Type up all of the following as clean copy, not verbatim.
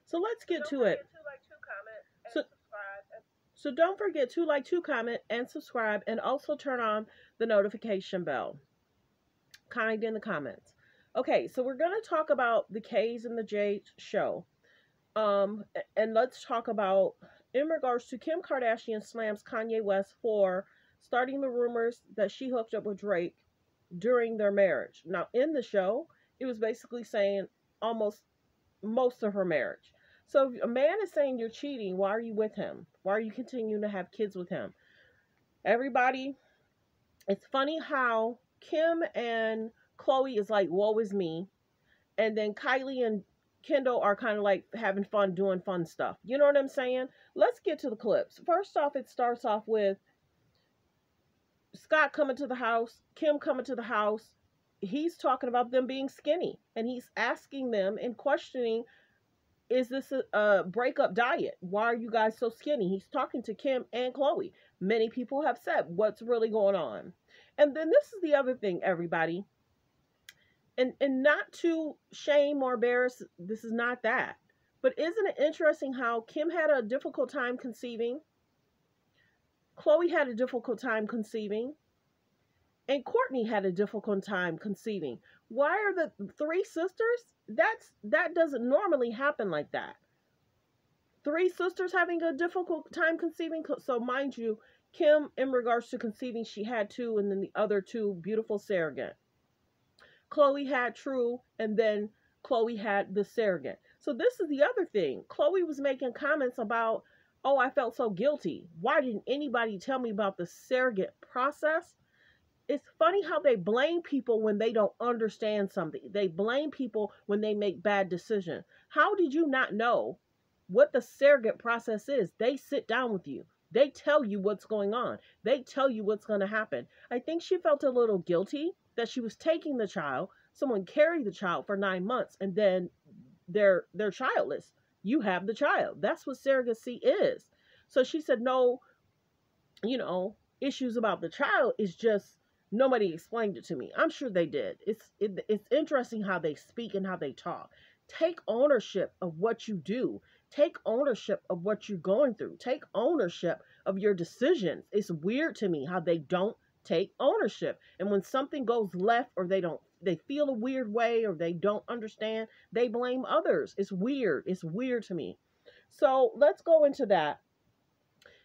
So let's get to it. So, so don't forget to like, to comment, and subscribe, and also turn on the notification bell. Kind in the comments. Okay, so we're going to talk about the K's and the J's show. And let's talk about, in regards to Kim Kardashian slams Kanye West for starting the rumors that she hooked up with Drake during their marriage. Now, in the show, it was basically saying almost most of her marriage. So if a man is saying you're cheating, why are you with him? Why are you continuing to have kids with him? Everybody, it's funny how Kim and Khloe is like, woe is me. And then Kylie and Kendall are kind of like having fun doing fun stuff. You know what I'm saying? Let's get to the clips. First off, it starts off with Scott coming to the house, Kim coming to the house. He's talking about them being skinny, and he's asking them and questioning, is this a breakup diet? Why are you guys so skinny? He's talking to Kim and Khloe. Many people have said, what's really going on? And then this is the other thing, everybody. And not to shame or embarrass, this is not that. But isn't it interesting how Kim had a difficult time conceiving? Khloe had a difficult time conceiving. And Kourtney had a difficult time conceiving. Why are the three sisters? That doesn't normally happen like that. Three sisters having a difficult time conceiving. So mind you, Kim, in regards to conceiving, she had two, and then the other two, beautiful surrogate. Khloe had True, and then Khloe had the surrogate. So this is the other thing. Khloe was making comments about, oh, I felt so guilty. Why didn't anybody tell me about the surrogate process? It's funny how they blame people when they don't understand something. They blame people when they make bad decisions. How did you not know what the surrogate process is? They sit down with you. They tell you what's going on. They tell you what's going to happen. I think she felt a little guilty that she was taking the child. Someone carried the child for 9 months, and then they're childless. You have the child. That's what surrogacy is. So she said, no, issues about the child is just nobody explained it to me. I'm sure they did. It's interesting how they speak and how they talk. Take ownership of what you do. Take ownership of what you're going through. Take ownership of your decisions. It's weird to me how they don't take ownership. And when something goes left, or they feel a weird way, or they don't understand, they blame others. It's weird. It's weird to me. So let's go into that.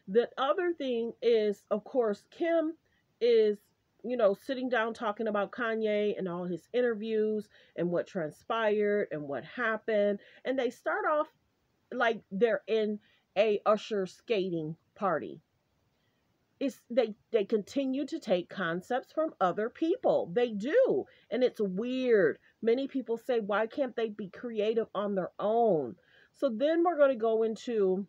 The other thing is, of course, Kim is, sitting down talking about Kanye and all his interviews and what transpired and what happened. And they start off like they're in a Usher skating party. They continue to take concepts from other people. They do. And it's weird. Many people say, why can't they be creative on their own? So then we're going to go into,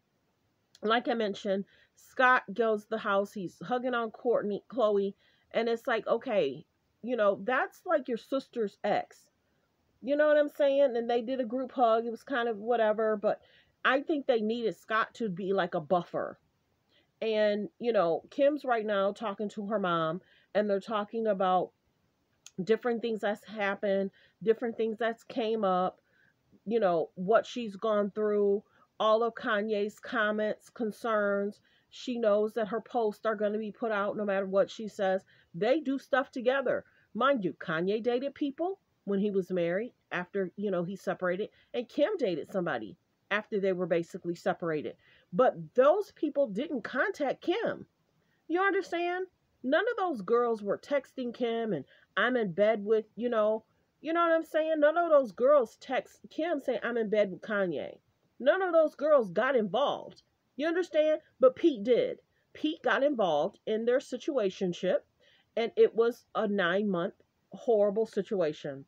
like I mentioned, Scott goes to the house. He's hugging on Khloe. And it's like, okay, that's like your sister's ex. You know what I'm saying? And they did a group hug. It was kind of whatever. But I think they needed Scott to be like a buffer. And, Kim's right now talking to her mom, and they're talking about different things that's happened, different things that's came up, what she's gone through, all of Kanye's comments, concerns. She knows that her posts are going to be put out no matter what she says. They do stuff together. Mind you, Kanye dated people when he was married after, he separated, and Kim dated somebody after they were basically separated. But those people didn't contact Kim. You understand? None of those girls were texting Kim and I'm in bed with, you know what I'm saying? None of those girls text Kim saying I'm in bed with Kanye. None of those girls got involved. You understand? But Pete did. Pete got involved in their situationship, and it was a 9-month horrible situation.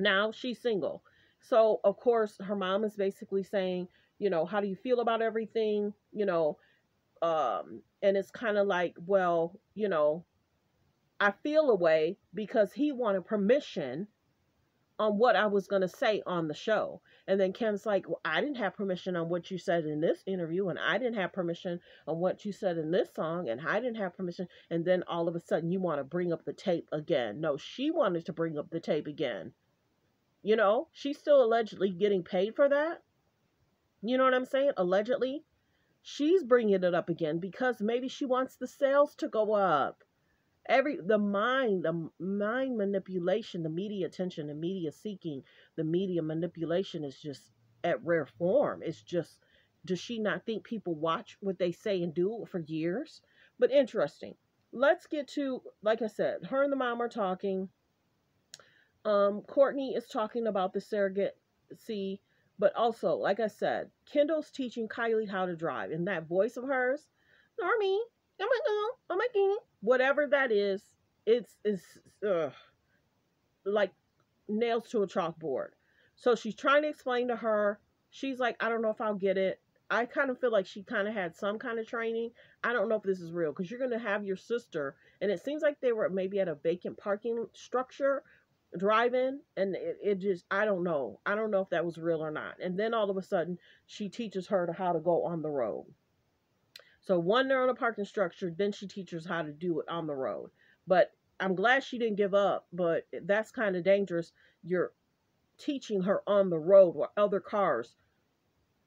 Now she's single. So, of course, her mom is basically saying, how do you feel about everything? And it's kind of like, well, I feel a way because he wanted permission on what I was going to say on the show. And then Kim's like, well, I didn't have permission on what you said in this interview, and I didn't have permission on what you said in this song, and I didn't have permission. And then all of a sudden you want to bring up the tape again. No, she wanted to bring up the tape again. She's still allegedly getting paid for that. You know what I'm saying? Allegedly. She's bringing it up again because maybe she wants the sales to go up. The mind manipulation, the media attention, the media seeking, the media manipulation is just at rare form. It's just, does she not think people watch what they say and do for years? But interesting. Let's get to, like I said, her and the mom are talking. Kourtney is talking about the surrogacy, but also, like I said, Kendall's teaching Kylie how to drive, and that voice of hers, Normie, oh my god, oh my god, whatever that is, it's like nails to a chalkboard. So she's trying to explain to her. She's like, I don't know if I'll get it. I kind of feel like she kind of had some kind of training. I don't know if this is real because you're going to have your sister, and it seems like they were maybe at a vacant parking structure driving, and it just, I don't know if that was real or not. And then all of a sudden she teaches her to how to go on the road. So one, they're on a parking structure, then she teaches how to do it on the road. But I'm glad she didn't give up, but that's kind of dangerous. You're teaching her on the road where other cars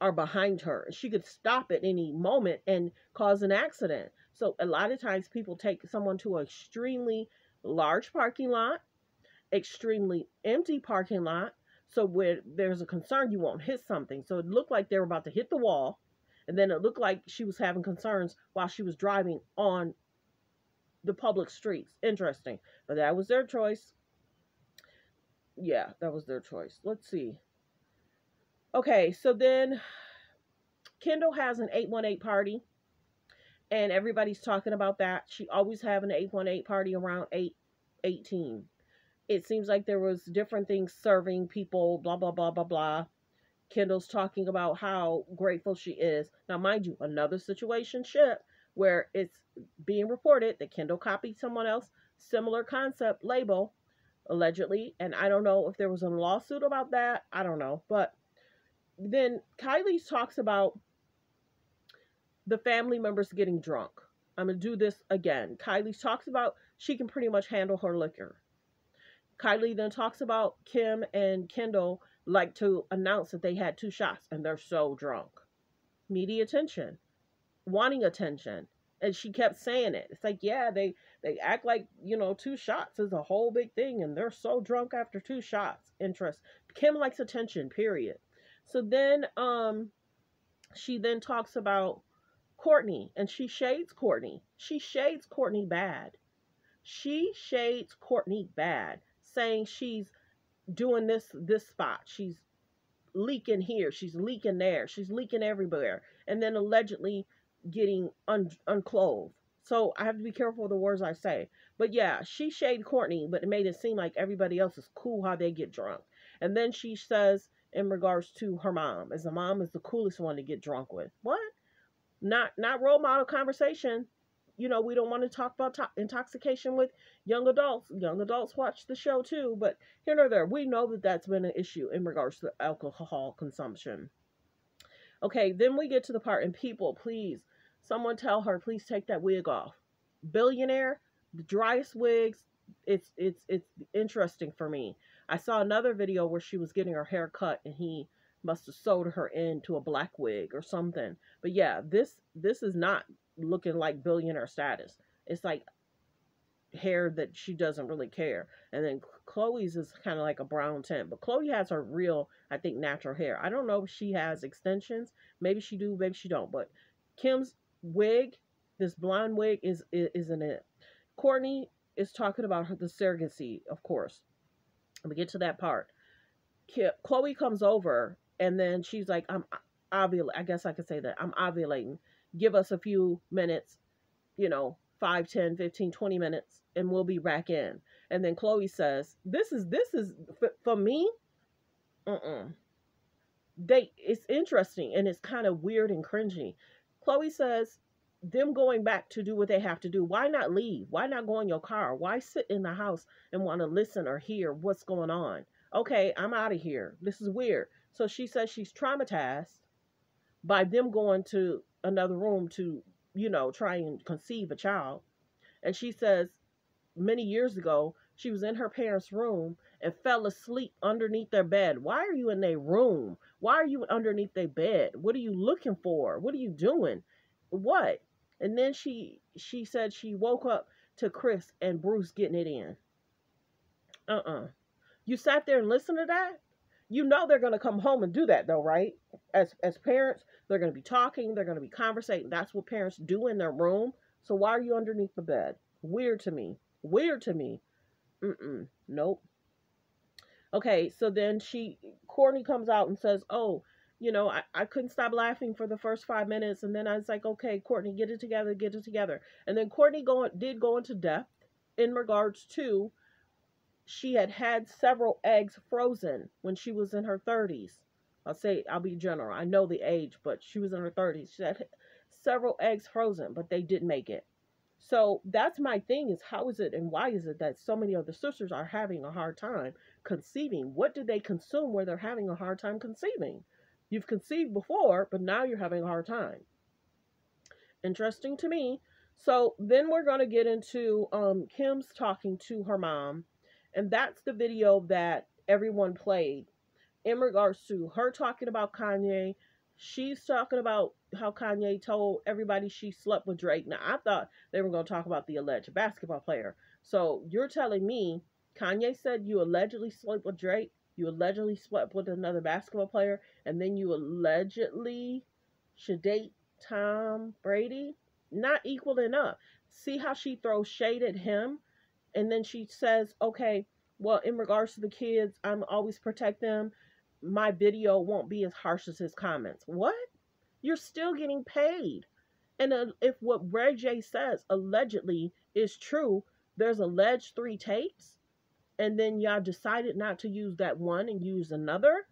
are behind her, and she could stop at any moment and cause an accident. So a lot of times people take someone to an extremely large parking lot, extremely empty parking lot, so where there's a concern you won't hit something. So it looked like they were about to hit the wall, and then it looked like she was having concerns while she was driving on the public streets. Interesting. But that was their choice. Yeah, that was their choice. Let's see. Okay, so then Kendall has an 818 party, and everybody's talking about that. She always have an 818 party around 8:18. It seems like there was different things serving people, blah blah blah blah blah. Kendall's talking about how grateful she is. Now, mind you, another situation ship where it's being reported that Kendall copied someone else, similar concept label, allegedly. And I don't know if there was a lawsuit about that. I don't know. But then Kylie talks about the family members getting drunk. I'm going to do this again. Kylie talks about she can pretty much handle her liquor. Kylie then talks about Kim and Kendall like to announce that they had 2 shots and they're so drunk. Media attention, wanting attention. And she kept saying it. It's like, yeah, they act like, 2 shots is a whole big thing and they're so drunk after 2 shots. Interest. Kim likes attention, period. So then she then talks about Kourtney, and she shades Kourtney. She shades Kourtney bad. She shades Kourtney bad, saying she's doing this spot. She's leaking here. She's leaking there. She's leaking everywhere. And then allegedly getting unclothed. So I have to be careful with the words I say. But yeah, she shaded Kourtney, but it made it seem like everybody else is cool how they get drunk. And then she says in regards to her mom, as the mom is the coolest one to get drunk with. What? Not role model conversation. We don't want to talk about intoxication with young adults. Young adults watch the show too, but here nor there. We know that that's been an issue in regards to alcohol consumption. Okay, then we get to the part, and people, please, someone tell her, please take that wig off. Billionaire, the driest wigs, it's interesting for me. I saw another video where she was getting her hair cut, and he must have sewed her into a black wig or something. But yeah, this is not looking like billionaire status. It's like hair that she doesn't really care. And then Khloe's is kind of like a brown tint, but Khloe has her real, I think, natural hair. I don't know if she has extensions. Maybe she do, maybe she don't. But Kim's wig, this blonde wig, isn't it. Kourtney is talking about the surrogacy, of course. We get to that part. Khloe comes over, and then she's like, I'm ovulating. I guess I could say that. I'm ovulating. Give us a few minutes, 5, 10, 15, 20 minutes, and we'll be back in. And then Khloe says, this is for me. It's interesting, and it's kind of weird and cringy. Khloe says, them going back to do what they have to do. Why not leave? Why not go in your car? Why sit in the house and want to listen or hear what's going on? Okay, I'm out of here. This is weird. So she says she's traumatized by them going to another room to, try and conceive a child. And she says many years ago, She was in her parents' room and fell asleep underneath their bed. Why are you in their room? Why are you underneath their bed? What are you looking for? What are you doing? What? And then she said she woke up to Chris and Bruce getting it in. Uh-uh. You sat there and listened to that? You know they're going to come home and do that though, right? As parents, they're going to be talking, they're going to be conversating. That's what parents do in their room. So why are you underneath the bed? Weird to me. Weird to me. Mm-mm. Nope. Okay, so then Courtney comes out and says, oh, I couldn't stop laughing for the first 5 minutes. And then I was like, okay, Courtney, get it together, get it together. And then Courtney did go into depth in regards to she had had several eggs frozen when she was in her 30s. I'll be general. I know the age, but she was in her 30s. She had several eggs frozen, but they didn't make it. So that's my thing, is how is it and why is it that so many of the sisters are having a hard time conceiving? What did they consume where they're having a hard time conceiving? You've conceived before, but now you're having a hard time. Interesting to me. So then we're going to get into Kim's talking to her mom. And that's the video that everyone played in regards to her talking about Kanye. She's talking about how Kanye told everybody she slept with Drake. Now, I thought they were going to talk about the alleged basketball player. So you're telling me Kanye said you allegedly slept with Drake, you allegedly slept with another basketball player, and then you allegedly should date Tom Brady? Not equaling up. See how she throws shade at him? And then she says, okay, well, in regards to the kids, I'm always protect them. My video won't be as harsh as his comments. What? You're still getting paid. And if what Ray J says allegedly is true, there's alleged 3 tapes, and then y'all decided not to use that one and use another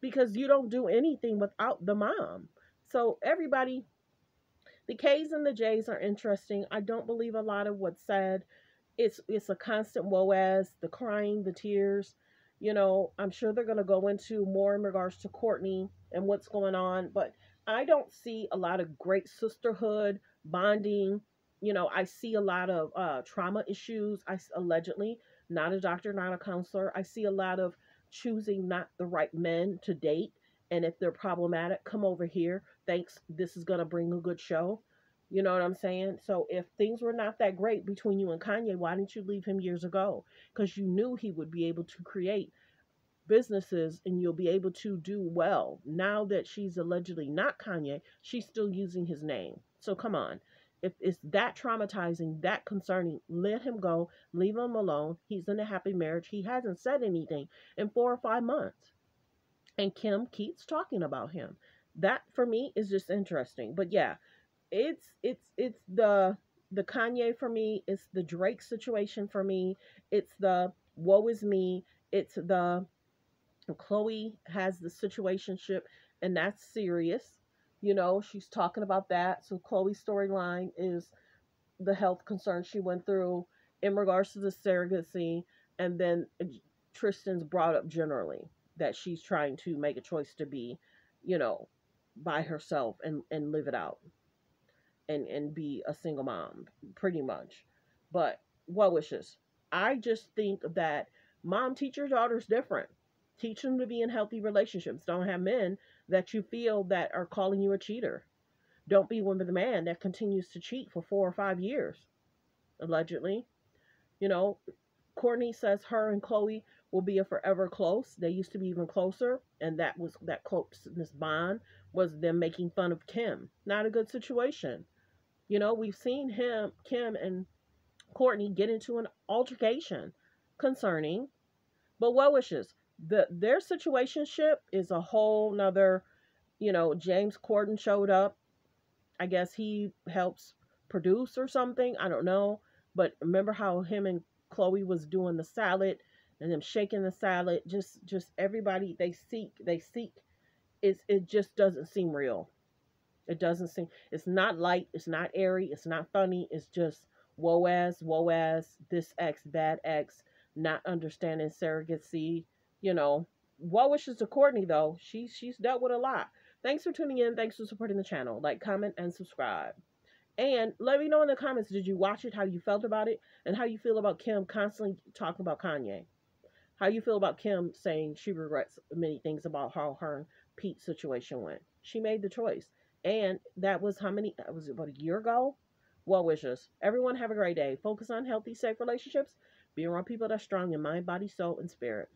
because you don't do anything without the mom. So everybody, the K's and the J's are interesting. I don't believe a lot of what's said. It's a constant woe as, the crying, the tears. I'm sure they're going to go into more in regards to Courtney and what's going on, but I don't see a lot of great sisterhood, bonding. I see a lot of trauma issues. Allegedly, not a doctor, not a counselor. I see a lot of choosing not the right men to date. And if they're problematic, come over here. Thanks. This is going to bring a good show. You know what I'm saying? So if things were not that great between you and Kanye, why didn't you leave him years ago? Because you knew he would be able to create businesses and you'll be able to do well. Now that she's allegedly not Kanye, she's still using his name. So come on. If it's that traumatizing, that concerning, let him go. Leave him alone. He's in a happy marriage. He hasn't said anything in 4 or 5 months. And Kim keeps talking about him. That for me is just interesting. But yeah, it's the Kanye for me. It's the Drake situation for me. It's the woe is me. It's the KHLOE has the situationship, and that's serious. She's talking about that. So KHLOE's storyline is the health concerns she went through in regards to the surrogacy, and then Tristan's brought up generally that she's trying to make a choice to be, by herself and live it out and be a single mom, pretty much. But well wishes. I just think that mom, teach your daughters different. Teach them to be in healthy relationships. Don't have men that you feel that are calling you a cheater. Don't be with the man that continues to cheat for 4 or 5 years, allegedly. Courtney says her and KHLOE will be a forever close. They used to be even closer, and that closeness bond was them making fun of Kim. Not a good situation. We've seen Kim and Courtney get into an altercation concerning, but well wishes. Their situationship is a whole nother, James Corden showed up. I guess he helps produce or something. I don't know. But remember how him and KHLOE was doing the salad and them shaking the salad. Just everybody they seek. It just doesn't seem real. It doesn't seem, it's not light, it's not airy, it's not funny, it's just woe as, this ex, bad ex, not understanding surrogacy, Well wishes to Courtney though. She's dealt with a lot. Thanks for tuning in, thanks for supporting the channel. Like, comment, and subscribe. And let me know in the comments, did you watch it, how you felt about it, and how you feel about Kim constantly talking about Kanye. How you feel about Kim saying she regrets many things about how her and Pete's situation went. She made the choice. And that was how many, was it about a year ago? Well wishes. Everyone have a great day. Focus on healthy, safe relationships. Be around people that are strong in mind, body, soul, and spirit.